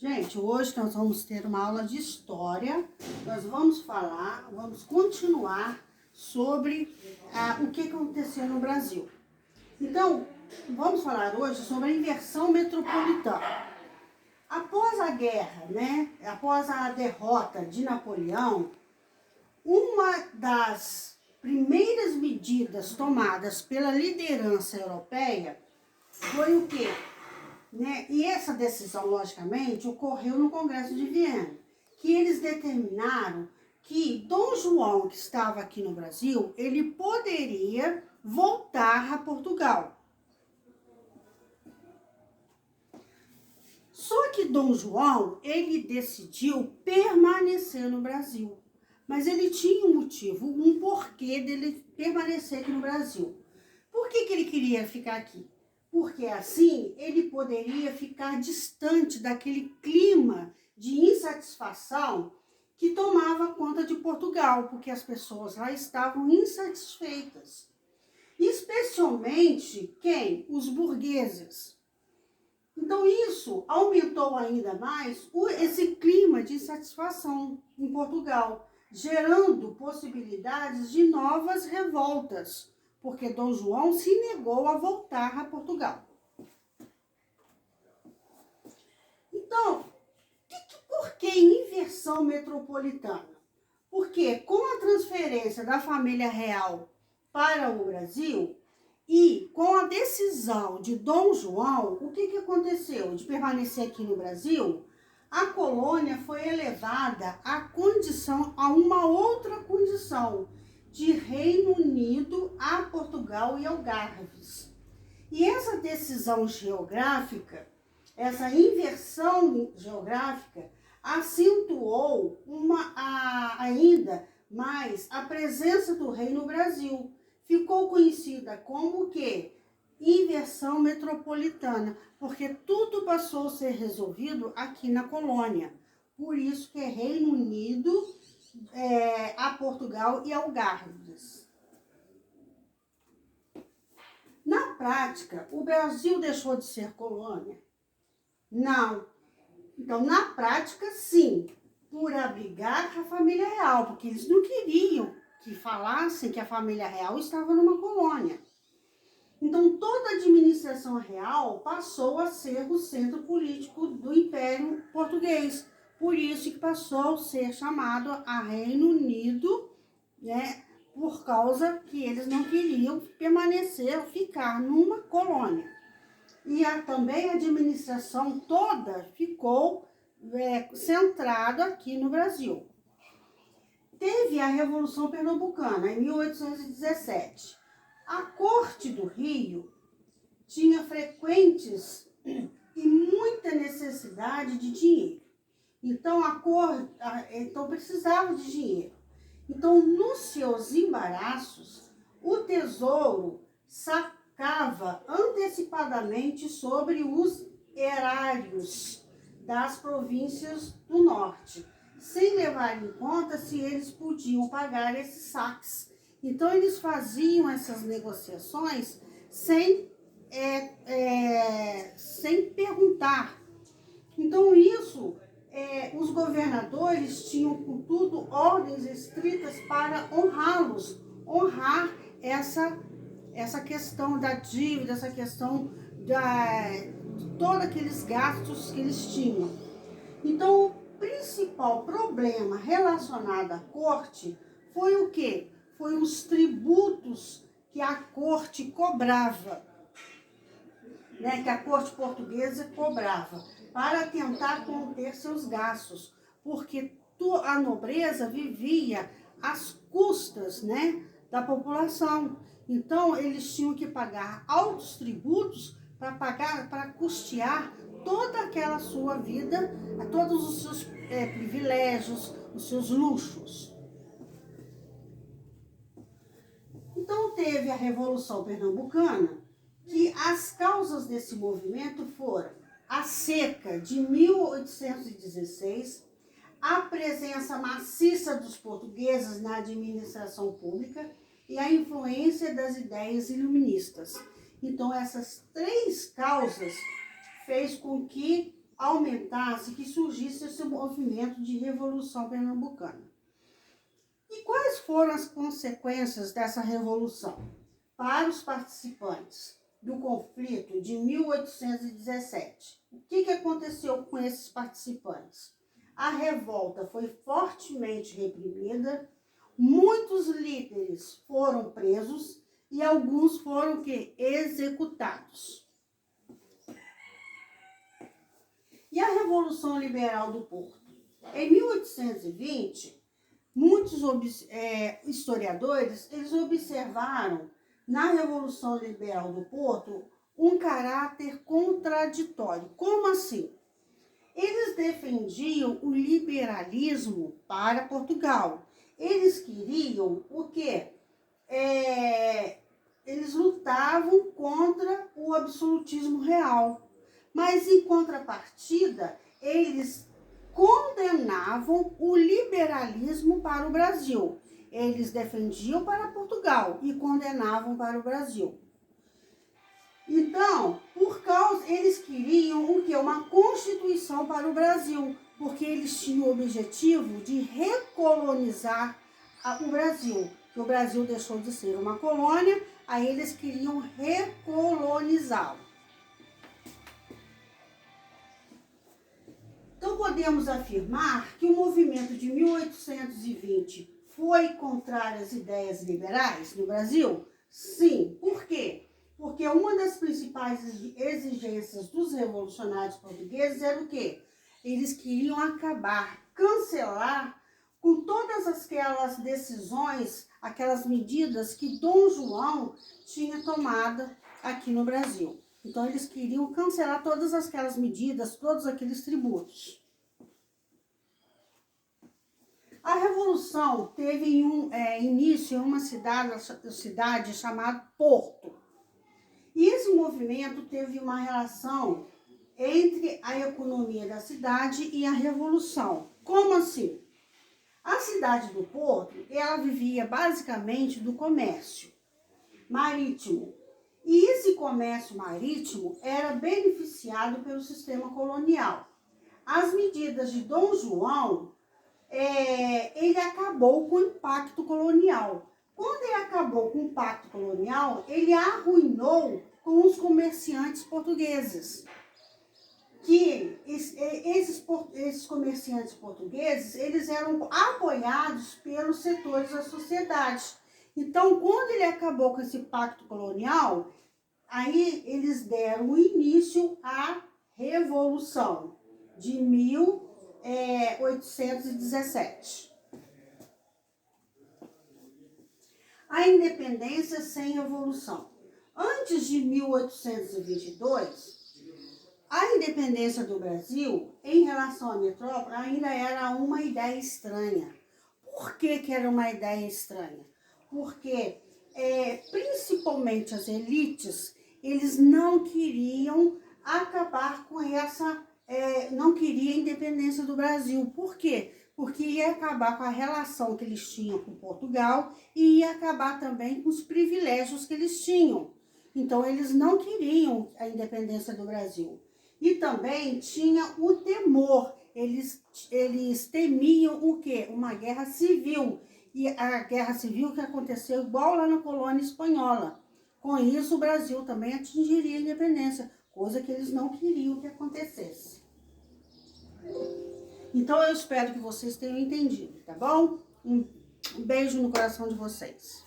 Gente, hoje nós vamos ter uma aula de história. Nós vamos continuar sobre o que aconteceu no Brasil. Então, vamos falar hoje sobre a inversão metropolitana. Após a guerra, após a derrota de Napoleão, uma das primeiras medidas tomadas pela liderança europeia foi o quê? E essa decisão, logicamente, ocorreu no Congresso de Viena, que eles determinaram que Dom João, que estava aqui no Brasil, ele poderia voltar a Portugal. Só que Dom João, ele decidiu permanecer no Brasil. Mas ele tinha um motivo, um porquê dele permanecer aqui no Brasil. Por que ele queria ficar aqui? Porque assim ele poderia ficar distante daquele clima de insatisfação que tomava conta de Portugal, porque as pessoas lá estavam insatisfeitas. Especialmente quem? Os burgueses. Então isso aumentou ainda mais esse clima de insatisfação em Portugal, gerando possibilidades de novas revoltas, porque Dom João se negou a voltar a Portugal. Então, por que inversão metropolitana? Porque com a transferência da família real para o Brasil e com a decisão de Dom João, o que aconteceu? De permanecer aqui no Brasil, a colônia foi elevada a uma outra condição, de Reino Unido a Portugal e Algarves. E essa decisão geográfica, essa inversão geográfica, acentuou ainda mais a presença do rei no Brasil. Ficou conhecida como que? Inversão metropolitana, porque tudo passou a ser resolvido aqui na colônia. Por isso que é Reino Unido, a Portugal e Algarves. Na prática, o Brasil deixou de ser colônia? Não. Então, na prática, sim, por abrigar a família real, porque eles não queriam que falassem que a família real estava numa colônia. Então, toda a administração real passou a ser o centro político do Império Português. Por isso que passou a ser chamado a Reino Unido, por causa que eles não queriam permanecer, ficar numa colônia. E também a administração toda ficou centrada aqui no Brasil. Teve a Revolução Pernambucana, em 1817. A Corte do Rio tinha frequentes e muita necessidade de dinheiro. Então, então precisava de dinheiro. Então, nos seus embaraços, o tesouro sacava antecipadamente sobre os erários das províncias do norte, sem levar em conta se eles podiam pagar esses saques. Então, eles faziam essas negociações sem perguntar. Então, isso, os governadores tinham, contudo, ordens estritas para honrar essa questão da dívida, essa questão de todos aqueles gastos que eles tinham. Então, o principal problema relacionado à corte foi o quê? Foi os tributos que a corte cobrava, que a corte portuguesa cobrava, para tentar conter seus gastos, porque a nobreza vivia às custas, da população. Então, eles tinham que pagar altos tributos para custear toda aquela sua vida, todos os seus privilégios, os seus luxos. Então, teve a Revolução Pernambucana, que as causas desse movimento foram a seca de 1816, a presença maciça dos portugueses na administração pública e a influência das ideias iluministas. Então, essas três causas fez com que aumentasse, que surgisse esse movimento de Revolução Pernambucana. E quais foram as consequências dessa revolução para os participantes do conflito de 1817? O que aconteceu com esses participantes? A revolta foi fortemente reprimida, muitos líderes foram presos e alguns foram executados. E a Revolução Liberal do Porto? Em 1820, muitos historiadores eles observaram na Revolução Liberal do Porto um caráter contraditório. Como assim? Eles defendiam o liberalismo para Portugal. Eles queriam o quê? Eles lutavam contra o absolutismo real. Mas, em contrapartida, eles condenavam o liberalismo para o Brasil. Eles defendiam para Portugal e condenavam para o Brasil. Então, eles queriam o quê? Uma constituição para o Brasil, porque eles tinham o objetivo de recolonizar o Brasil. Que o Brasil deixou de ser uma colônia, aí eles queriam recolonizá-lo. Então, podemos afirmar que o movimento de 1820 foi contrário às ideias liberais no Brasil? Sim. Por quê? Porque uma das principais exigências dos revolucionários portugueses era o quê? Eles queriam acabar, cancelar com todas aquelas decisões, aquelas medidas que Dom João tinha tomado aqui no Brasil. Então, eles queriam cancelar todas aquelas medidas, todos aqueles tributos. A Revolução teve início em uma cidade chamada Porto. E esse movimento teve uma relação entre a economia da cidade e a Revolução. Como assim? A cidade do Porto, ela vivia basicamente do comércio marítimo. E esse comércio marítimo era beneficiado pelo sistema colonial. As medidas de Dom João, ele acabou com o impacto colonial. Quando ele acabou com o impacto colonial, ele arruinou com os comerciantes portugueses. Que esses comerciantes portugueses, eles eram apoiados pelos setores da sociedade. Então, quando ele acabou com esse pacto colonial, aí eles deram início à Revolução de 1817. A independência sem revolução. Antes de 1822, a independência do Brasil, em relação à metrópole, ainda era uma ideia estranha. Por que era uma ideia estranha? Porque, principalmente as elites, eles não queriam acabar com não queriam a independência do Brasil. Por quê? Porque ia acabar com a relação que eles tinham com Portugal e ia acabar também com os privilégios que eles tinham. Então, eles não queriam a independência do Brasil. E também tinha o temor, eles temiam o quê? Uma guerra civil. E a guerra civil que aconteceu igual lá na colônia espanhola. Com isso, o Brasil também atingiria a independência, coisa que eles não queriam que acontecesse. Então, eu espero que vocês tenham entendido, tá bom? Um beijo no coração de vocês.